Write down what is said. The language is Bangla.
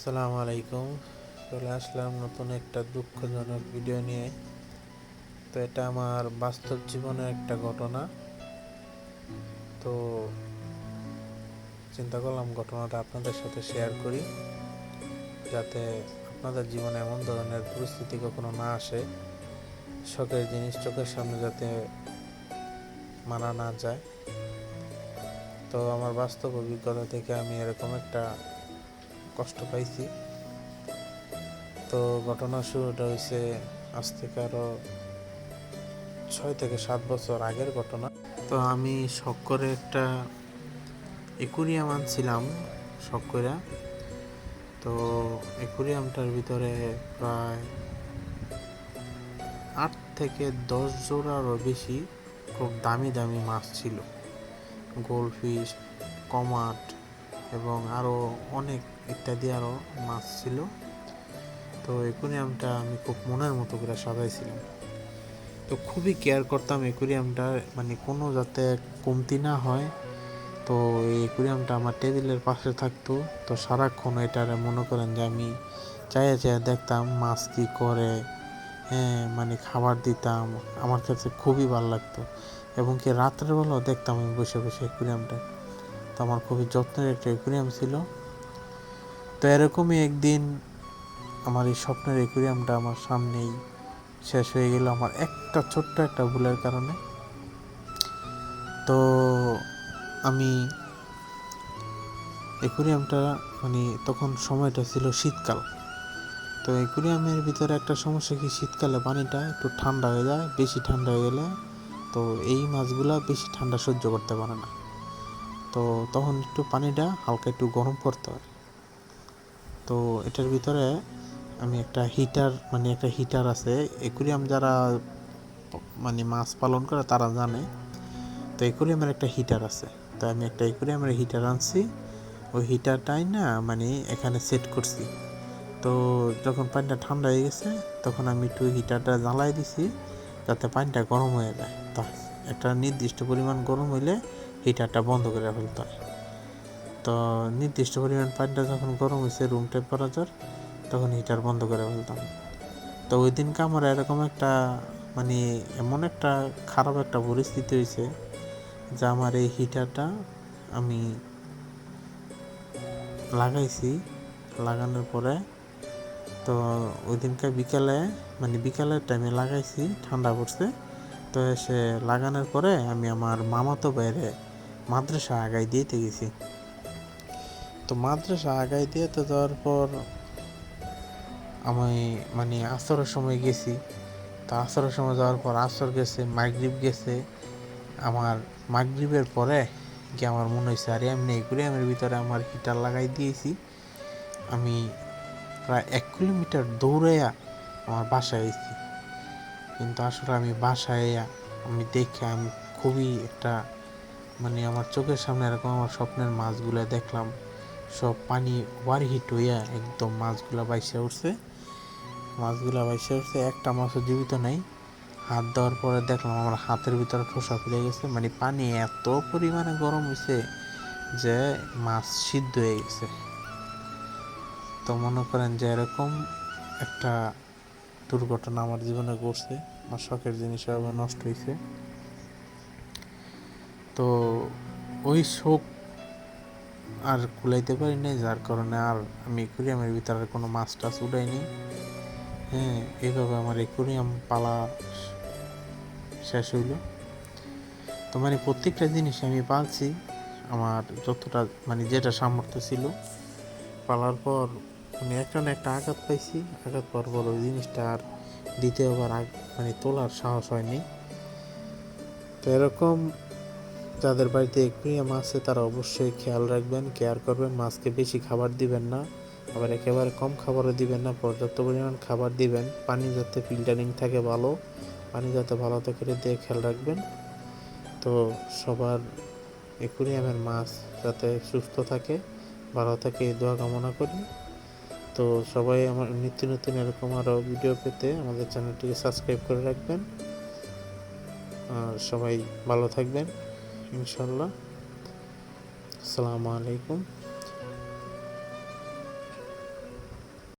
আসসালামু আলাইকুম। চলে আসলাম নতুন একটা দুঃখজনক ভিডিও নিয়ে। তো এটা আমার বাস্তব জীবনের একটা ঘটনা। তো চিন্তা করলাম ঘটনাটা আপনাদের সাথে শেয়ার করি, যাতে আপনাদের জীবনে এমন ধরনের পরিস্থিতি কখনো না আসে, শখের জিনিস চোখের সামনে যাতে মানা না যায়। তো আমার বাস্তব অভিজ্ঞতা থেকে আমি এরকম একটা কষ্ট পাইছি। তো ঘটনার শুরুটা হয়েছে আজ থেকে আরও 6 থেকে 7 বছর আগের ঘটনা। তো আমি শখ করে একটা অ্যাকুরিয়াম আনছিলাম শখ করে। তো অ্যাকুরিয়ামটার ভিতরে প্রায় 8 থেকে 10 জোড়ারও বেশি খুব দামি দামি মাছ ছিল, গোল্ডফিশ, কমাট এবং আরও অনেক ইত্যাদি আরও মাছ ছিল। তো অ্যাকুরিয়ামটা আমি খুব মনের মতো করে সাজাইছিলাম। তো খুবই কেয়ার করতাম অ্যাকুরিয়ামটা, মানে কোনো যাতে কমতি না হয়। তো এই অ্যাকুরিয়ামটা আমার টেবিলের পাশে থাকতো। তো সারাক্ষণ এটারে মনে করেন যে আমি চাইয়া চাইয়া দেখতাম মাছ কী করে, মানে খাবার দিতাম। আমার কাছে খুবই ভালো লাগতো, এবং কি রাত্রের বেলাও দেখতাম আমি বসে বসে অ্যাকুরিয়ামটা। তো আমার খুবই যত্নের একটা অ্যাকুরিয়াম ছিল। তো এরকমই একদিন আমার এই স্বপ্নের অ্যাকুরিয়ামটা আমার সামনেই শেষ হয়ে গেল আমার একটা ছোট্ট একটা ভুলের কারণে। তো আমি অ্যাকুরিয়ামটা, মানে তখন সময়টা ছিল শীতকাল। তো অ্যাকুরিয়ামের ভিতরে একটা সমস্যা কি, শীতকালে পানিটা একটু ঠান্ডা হয়ে যায়। বেশি ঠান্ডা হয়ে গেলে তো এই মাছগুলা বেশি ঠান্ডা সহ্য করতে পারে না। তো তখন একটু পানিটা হালকা একটু গরম করতে হয়। তো এটার ভিতরে আমি একটা হিটার আছে। অ্যাকুরিয়াম যারা মানে মাছ পালন করে তারা জানে। তো অ্যাকুরিয়ামের একটা হিটার আছে। তো আমি একটা অ্যাকুরিয়ামের হিটার আনছি। ওই হিটারটাই না মানে এখানে সেট করছি। তো যখন পানিটা ঠান্ডা হয়ে গেছে তখন আমি একটু হিটারটা জ্বালাই দিছি, যাতে পানিটা গরম হয়ে যায়। তা একটা নির্দিষ্ট পরিমাণ গরম হইলে হিটারটা বন্ধ করে ফেলতে হয়। তো নির্দিষ্ট পরিমাণ পানিটা যখন গরম হয়েছে রুম টেম্পারেচার, তখন হিটার বন্ধ করে ফেলতাম। তো ওই দিনকে আমার এরকম একটা মানে এমন একটা খারাপ একটা পরিস্থিতি হয়েছে যে আমার এই হিটারটা আমি লাগাইছি। লাগানোর পরে তো ওই দিনকে বিকালের টাইমে লাগাইছি, ঠান্ডা পড়ছে। তো সে লাগানোর পরে আমি আমার মামাতো বাইরে মাদ্রাসা আগাই দিতে গেছি। তো মাদ্রাসা আগাই দিয়ে তো যাওয়ার পর আমি মানে আসরের সময় গেছি। তো আসরের সময় যাওয়ার পর আসর গেছে, মাগরিব গেছে। আমার মাগরিবের পরে কি আমার মনে হয়েছে আরে এমনি অ্যাকুরিয়ামের ভিতরে আমার হিটার লাগাই দিয়েছি। আমি প্রায় 1 কিলোমিটার দৌড়াইয়া আমার বাসায় এসেছি। কিন্তু আসলে আমি বাসায় আমি দেখে আমি খুবই একটা মানে আমার চোখের সামনে এরকম আমার স্বপ্নের মাছগুলো দেখলাম, সব পানি ওভারহিট হইয়া একদম মাছগুলা বাইসে উঠছে। একটা মাছও জীবিত নাই। হাত দেওয়ার পরে দেখলাম আমার হাতের ভিতরে ঠোসা খুলে গেছে। মানে পানি এত পরিমাণে গরম হয়েছে যে মাছ সিদ্ধ হয়ে গেছে। তো মনে করেন যে এরকম একটা দুর্ঘটনা আমার জীবনে ঘটছে। আমার শখের জিনিস এভাবে নষ্ট হয়েছে। তো ওই শোক আর কুলাইতে পারি নাই, যার কারণে আর আমি অ্যাকুরিয়ামের ভিতরে কোনো মাছ টাছ উঠাইনি। এইভাবে আমার অ্যাকুরিয়াম পালা শেষ হইল। তো মানে প্রত্যেকটা জিনিস আমি পালছি আমার যতটা মানে যেটা সামর্থ্য ছিল। পালার পর মানে একটা না একটা আঘাত পাইছি। আঘাত পাওয়ার পর ওই জিনিসটা আর দ্বিতীয়বার মানে তোলার সাহস হয়নি। তো এরকম যাদের বাড়িতে অ্যাকুরিয়াম আছে তারা অবশ্যই খেয়াল রাখবেন, কেয়ার করবেন। মাছকে বেশি খাবার দিবেন না, আবার একেবারে কম খাবারও দিবেন না, পর্যাপ্ত পরিমাণ খাবার দিবেন। পানি যাতে ফিল্টারিং থাকে ভালো, পানি যাতে ভালো থাকে দিয়ে খেয়াল রাখবেন। তো সবার অ্যাকুরিয়ামের মাছ যাতে সুস্থ থাকে, ভালো থাকে এই দোয়া কামনা করি। তো সবাই আমার নিত্য নতুন এরকম আরও ভিডিও পেতে আমাদের চ্যানেলটিকে সাবস্ক্রাইব করে রাখবেন। আর সবাই ভালো থাকবেন ইনশাল্লাহ। আসসালামু আলাইকুম।